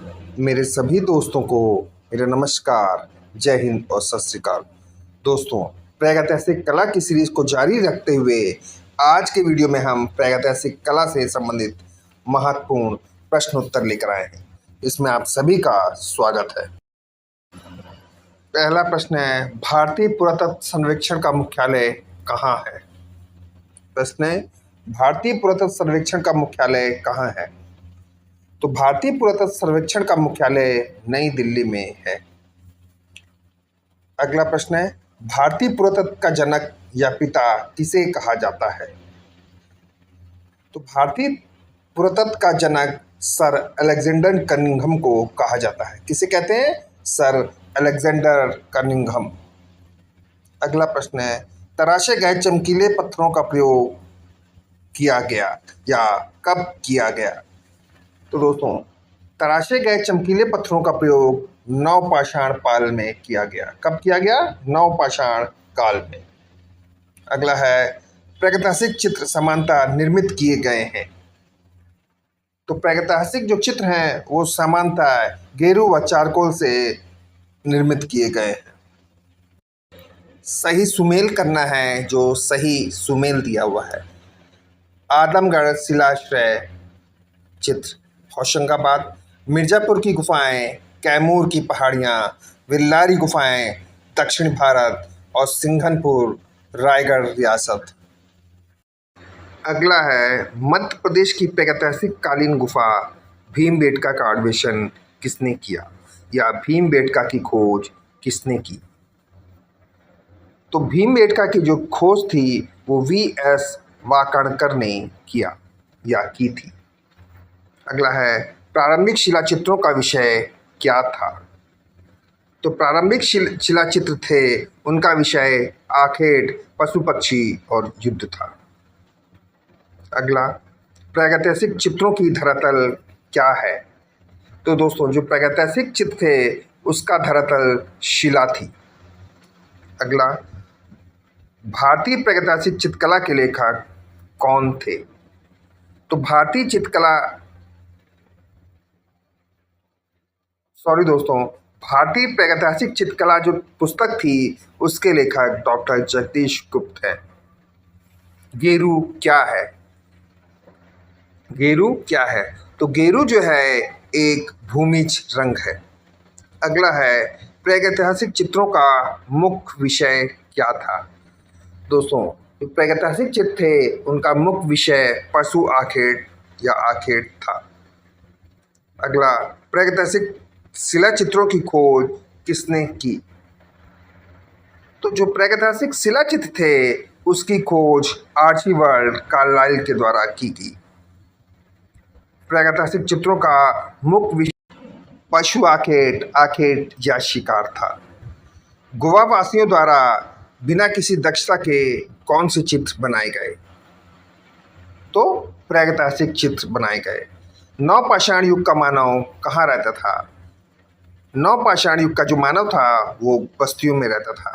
मेरे सभी दोस्तों को मेरा नमस्कार, जय हिंद और सत श्री अकाल। दोस्तों, प्रागैतिहासिक कला की सीरीज को जारी रखते हुए आज के वीडियो में हम प्रागैतिहासिक कला से संबंधित महत्वपूर्ण प्रश्न उत्तर लेकर आए हैं। इसमें आप सभी का स्वागत है। पहला प्रश्न है, भारतीय पुरातत्व सर्वेक्षण का मुख्यालय कहाँ है? प्रश्न है, भारतीय पुरातत्व सर्वेक्षण का मुख्यालय कहाँ है? तो भारतीय पुरातत्व सर्वेक्षण का मुख्यालय नई दिल्ली में है। अगला प्रश्न है, भारतीय पुरातत्व का जनक या पिता किसे कहा जाता है? तो भारतीय पुरातत्व का जनक सर अलेक्जेंडर कनिंघम को कहा जाता है। किसे कहते हैं? Sir Alexander Cunningham. अगला प्रश्न है, तराशे गए चमकीले पत्थरों का प्रयोग किया गया या कब किया गया? तो दोस्तों, तराशे गए चमकीले पत्थरों का प्रयोग नवपाषाण काल में किया गया। कब किया गया? नवपाषाण काल में। अगला है, प्रागैतिहासिक चित्र सामान्यतः निर्मित किए गए हैं। तो प्रागैतिहासिक जो चित्र हैं वो सामान्यतः गेरू व चारकोल से निर्मित किए गए हैं। सही सुमेल करना है, जो सही सुमेल दिया हुआ है। आदमगढ़ शिलाश्रय चित्र, होशंगाबाद। मिर्ज़ापुर की गुफाएं, कैमूर की पहाड़ियाँ, विल्लारी गुफाएं, दक्षिण भारत, और सिंघनपुर, रायगढ़ रियासत। अगला है, मध्य प्रदेश की प्रागैतिहासिक कालीन गुफा भीमबेटका का अन्वेषण किसने किया या भीमबेटका की खोज किसने की? तो भीमबेटका की जो खोज थी वो वी.एस. वाकाणकर ने किया या की थी। अगला है, प्रारंभिक शिलाचित्रों का विषय क्या था? तो प्रारंभिक शिलाचित्र थे, उनका विषय आखेट, पशु पक्षी और युद्ध था। अगला, प्रागैतिहासिक चित्रों की धरातल क्या है? तो दोस्तों, जो प्रागैतिहासिक चित्र थे उसका धरातल शिला थी। अगला, भारतीय प्रागैतिहासिक चित्रकला के लेखक कौन थे? तो भारतीय चित्रकला भारतीय प्रागैतिहासिक चित्रकला जो पुस्तक थी उसके लेखक डॉक्टर जगदीश गुप्त हैं। गेरू क्या है? गेरू क्या है? तो गेरू जो है एक भूमिज रंग है। अगला है, प्रागैतिहासिक चित्रों का मुख्य विषय क्या था? दोस्तों, जो प्रागैतिहासिक चित्र थे उनका मुख्य विषय पशु आखेट या आखेट था। अगला, प्रागैतिहासिक शिला चित्रों की खोज किसने की? तो जो प्रागैतिहासिक शिला चित्र थे उसकी खोज आर्चीबाल्ड कार्लाइल के द्वारा की गई। प्रागैतिहासिक चित्रों का मुख्य विषय पशु आखेट, आखेट या शिकार था। गोवा वासियों द्वारा बिना किसी दक्षता के कौन से चित्र बनाए गए? तो प्रागैतिहासिक चित्र बनाए गए। नवपाषाण युग का मानव कहाँ रहता था? नवपाषाण युग का जो मानव था वो बस्तियों में रहता था।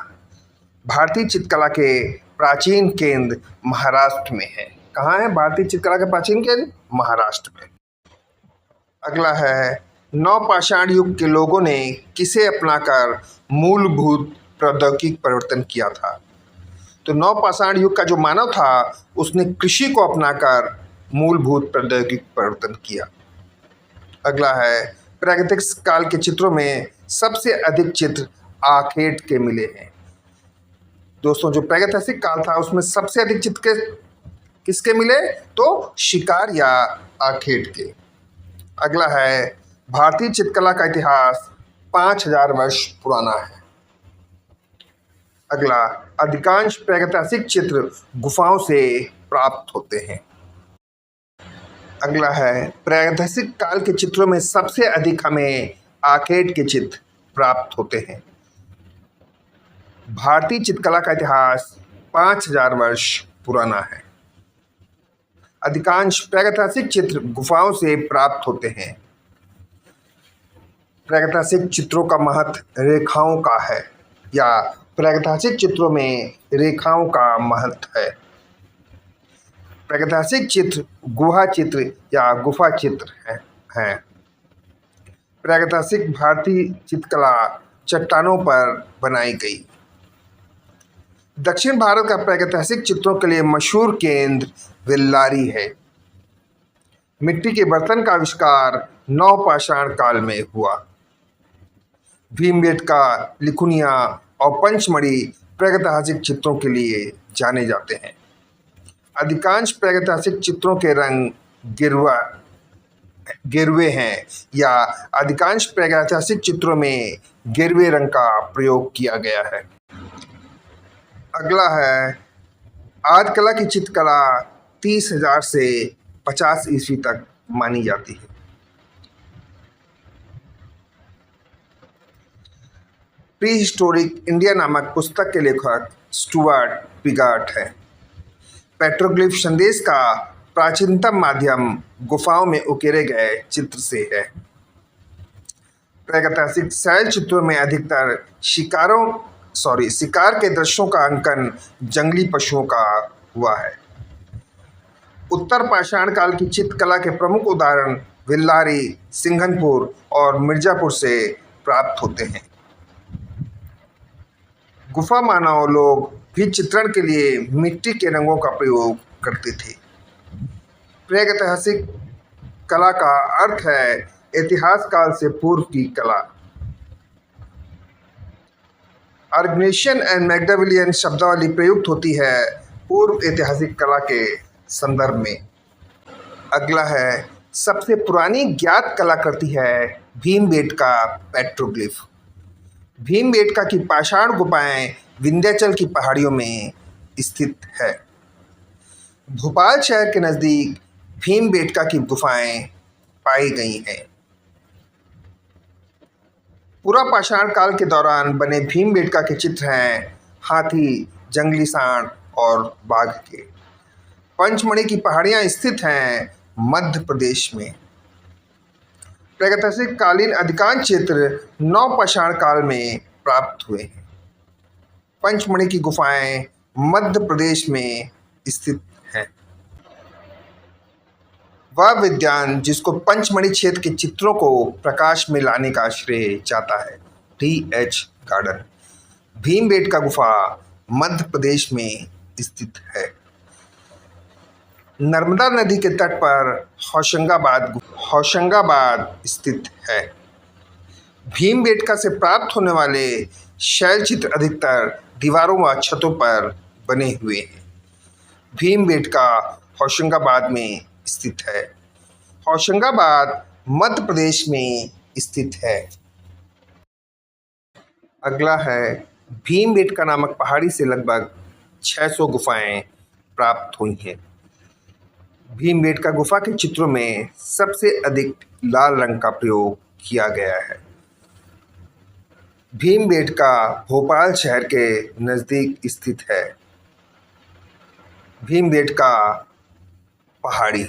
भारतीय चित्रकला के प्राचीन केंद्र महाराष्ट्र में है। कहाँ है भारतीय चित्रकला के प्राचीन केंद्र? महाराष्ट्र में। अगला है, नवपाषाण युग के लोगों ने किसे अपनाकर मूलभूत प्रौद्योगिकी परिवर्तन किया था? तो नवपाषाण युग का जो मानव था उसने कृषि को अपनाकर मूलभूत प्रौद्योगिकी परिवर्तन किया। अगला है, प्रागैतिहासिक काल के चित्रों में सबसे अधिक चित्र आखेट के मिले हैं। दोस्तों, जो प्रागैतिहासिक काल था उसमें सबसे अधिक चित्र किसके मिले? तो शिकार या आखेट के। अगला है, भारतीय चित्रकला का इतिहास 5000 वर्ष पुराना है। अगला, अधिकांश प्रागैतिहासिक चित्र गुफाओं से प्राप्त होते हैं। अगला है, प्रागैतिहासिक काल के चित्रों में सबसे अधिक हमें आखेट के चित्र प्राप्त होते हैं। भारतीय चित्रकला का इतिहास 5000 वर्ष पुराना है। अधिकांश प्रागैतिहासिक चित्र गुफाओं से प्राप्त होते हैं। प्रागैतिहासिक चित्रों का महत्व रेखाओं का है या प्रागैतिहासिक चित्रों में रेखाओं का महत्व है। प्रागैतिहासिक चित्र गुहा चित्र या गुफा चित्र हैं। प्रागैतिहासिक भारतीय चित्रकला चट्टानों पर बनाई गई। दक्षिण भारत का प्रागैतिहासिक चित्रों के लिए मशहूर केंद्र वेल्लारी है। मिट्टी के बर्तन का आविष्कार नवपाषाण काल में हुआ। भीमबेटका, लिखुनिया और पंचमढ़ी प्रागैतिहासिक चित्रों के लिए जाने जाते हैं। अधिकांश प्रागैतिहासिक चित्रों के रंग गिरवे हैं या अधिकांश प्रागैतिहासिक चित्रों में गिरवे रंग का प्रयोग किया गया है। अगला है आदकला की चित्रकला 30,000 से 50 ईस्वी तक मानी जाती है। प्री हिस्टोरिक इंडिया नामक पुस्तक के लेखक स्टुअर्ट पिगार्ट हैं। पेट्रोग्लिफ संदेश का प्राचीनतम माध्यम गुफाओं में उकेरे गए चित्र से है। प्रागैतिहासिक शैल चित्रों में अधिकतर शिकार के दृश्यों का अंकन जंगली पशुओं का हुआ है। उत्तर पाषाण काल की चित्रकला के प्रमुख उदाहरण वेल्लारी, सिंघनपुर और मिर्जापुर से प्राप्त होते हैं। गुफा मानव लोग भी चित्रण के लिए मिट्टी के रंगों का प्रयोग करते थे। प्रागैतिहासिक कला का अर्थ है इतिहास काल से पूर्व की कला। आर्गनेशियन एंड मैक्डाविलियन शब्दावली प्रयुक्त होती है पूर्व ऐतिहासिक कला के संदर्भ में। अगला है सबसे पुरानी ज्ञात कलाकृति है भीमबेटका पेट्रोग्लिफ। भीमबेटका की पाषाण गुफाएं विंध्याचल की पहाड़ियों में स्थित है। भोपाल शहर के नज़दीक भीमबेटका की गुफाएं पाई गई हैं। पूरा पाषाण काल के दौरान बने भीमबेटका के चित्र हैं हाथी, जंगली सांड और बाघ के। पंचमढ़ी की पहाड़ियां स्थित हैं मध्य प्रदेश में। प्रागैतिहासिक कालीन अधिकांश चित्र नवपाषाण काल में प्राप्त हुए हैं। पंचमढ़ी की गुफाएं मध्य प्रदेश में स्थित हैं। वह विद्वान जिसको पंचमढ़ी क्षेत्र के चित्रों को प्रकाश में लाने का श्रेय जाता है T.H. गार्डन। भीमबेटका गुफा मध्य प्रदेश में स्थित है। नर्मदा नदी के तट पर होशंगाबाद स्थित है। भीमबेटका से प्राप्त होने वाले शैल चित्र अधिकतर दीवारों व छतों पर बने हुए हैं। भीमबेटका होशंगाबाद में स्थित है। होशंगाबाद मध्य प्रदेश में स्थित है। अगला है भीमबेटका नामक पहाड़ी से लगभग 600 गुफाएं प्राप्त हुई हैं। भीमबेटका गुफा के चित्रों में सबसे अधिक लाल रंग का प्रयोग किया गया है। भीमबेटका भोपाल शहर के नज़दीक स्थित है। भीमबेटका पहाड़ी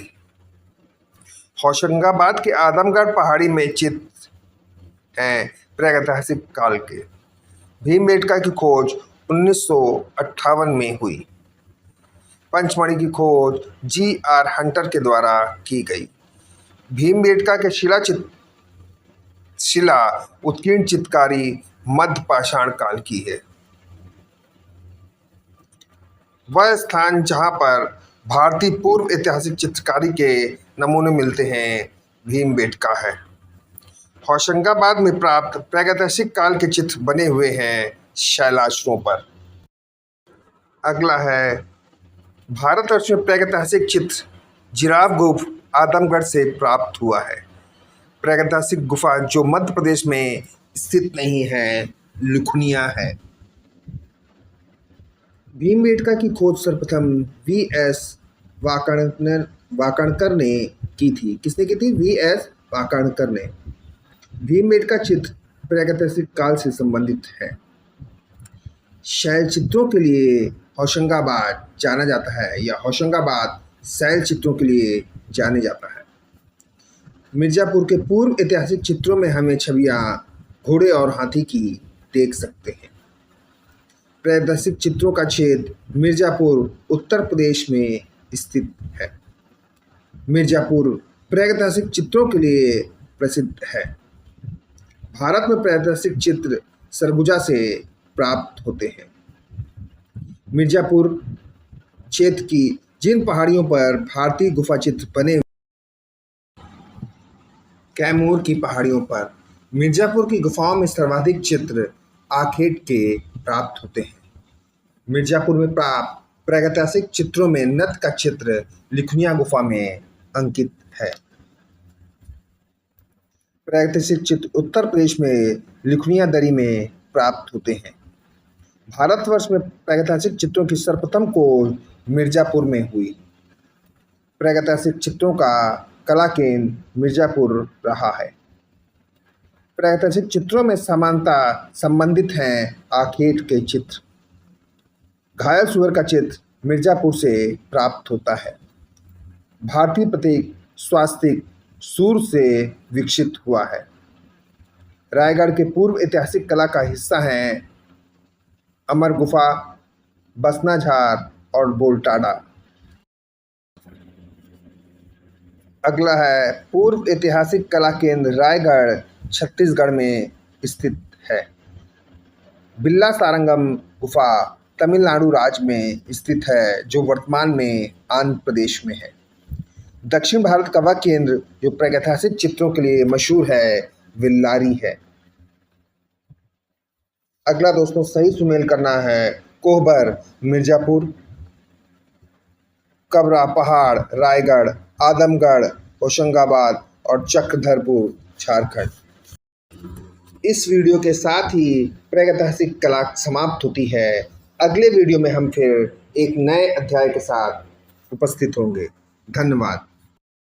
होशंगाबाद के आदमगढ़ पहाड़ी में चित्र हैं प्रागैतिहासिक काल के। भीमबेटका की खोज 1958 में हुई। पंचमढ़ी की खोज G.R. हंटर के द्वारा की गई। भीमबेटका के शिला उत्कीर्ण चित्रकारी मध्य पाषाण काल की है। वह स्थान जहाँ पर भारतीय पूर्व ऐतिहासिक चित्रकारी के नमूने मिलते हैं भीमबेटका है। होशंगाबाद में प्राप्त प्रागैतिहासिक काल के चित्र बने हुए हैं शैलाश्रों पर। अगला है भारतवर्ष में प्रागैतिहासिक चित्र जिराफ गुफा आदमगढ़ से प्राप्त हुआ है। प्रागैतिहासिक गुफा जो मध्य प्रदेश में स्थित नहीं है, लिखुनिया है। भीमबेटका की खोज सर्वप्रथम V.S. वाकणकर ने की थी। किसने की थी? V.S. वाकणकर ने। भीमबेटका चित्र प्रागैतिहासिक काल से संबंधित है। शैल चित्रों के लिए होशंगाबाद जाना जाता है या होशंगाबाद शैल चित्रों के लिए जाने जाता है। मिर्जापुर के पूर्व ऐतिहासिक चित्रों में हमें छवियां घोड़े और हाथी की देख सकते हैं। प्रागैतिहासिक चित्रों का क्षेत्र मिर्जापुर उत्तर प्रदेश में स्थित है। मिर्जापुर प्रागैतिहासिक चित्रों के लिए प्रसिद्ध है। भारत में प्रागैतिहासिक चित्र सरगुजा से प्राप्त होते हैं। मिर्जापुर क्षेत्र की जिन पहाड़ियों पर भारतीय गुफा चित्र बने, कैमूर की पहाड़ियों पर मिर्जापुर की गुफाओं में सर्वाधिक चित्र आखेट के प्राप्त होते हैं। मिर्जापुर में प्राप्त प्रागैतिहासिक चित्रों में नत का चित्र लिखनिया गुफा में अंकित है। प्रागैतिहासिक चित्र उत्तर प्रदेश में लिखनिया दरी में प्राप्त होते हैं। भारतवर्ष में प्रागैतिहासिक चित्रों की सर्वप्रथम खोज मिर्जापुर में हुई। प्रागैतिहासिक चित्रों का कला केंद्र मिर्जापुर रहा है। प्रागैतिहासिक चित्रों में समानता संबंधित हैं आखेट के चित्र। घायल सुअर का चित्र मिर्जापुर से प्राप्त होता है। भारतीय प्रतीक स्वास्तिक सूर से विकसित हुआ है। रायगढ़ के पूर्व ऐतिहासिक कला का हिस्सा हैं अमर गुफा, बसनाझार और बोलटाड़ा। अगला है पूर्व ऐतिहासिक कला केंद्र रायगढ़ छत्तीसगढ़ में स्थित है। बिल्ला सारंगम गुफा तमिलनाडु राज्य में स्थित है, जो वर्तमान में आंध्र प्रदेश में है। दक्षिण भारत का वह केंद्र जो प्रागैतिहासिक चित्रों के लिए मशहूर है, वेल्लारी है। अगला दोस्तों सही सुमेल करना है। कोहबर मिर्जापुर, कबरा पहाड़ रायगढ़, आदमगढ़ होशंगाबाद और चक्रधरपुर झारखंड। इस वीडियो के साथ ही प्रागैतिहासिक कला समाप्त होती है। अगले वीडियो में हम फिर एक नए अध्याय के साथ उपस्थित होंगे। धन्यवाद।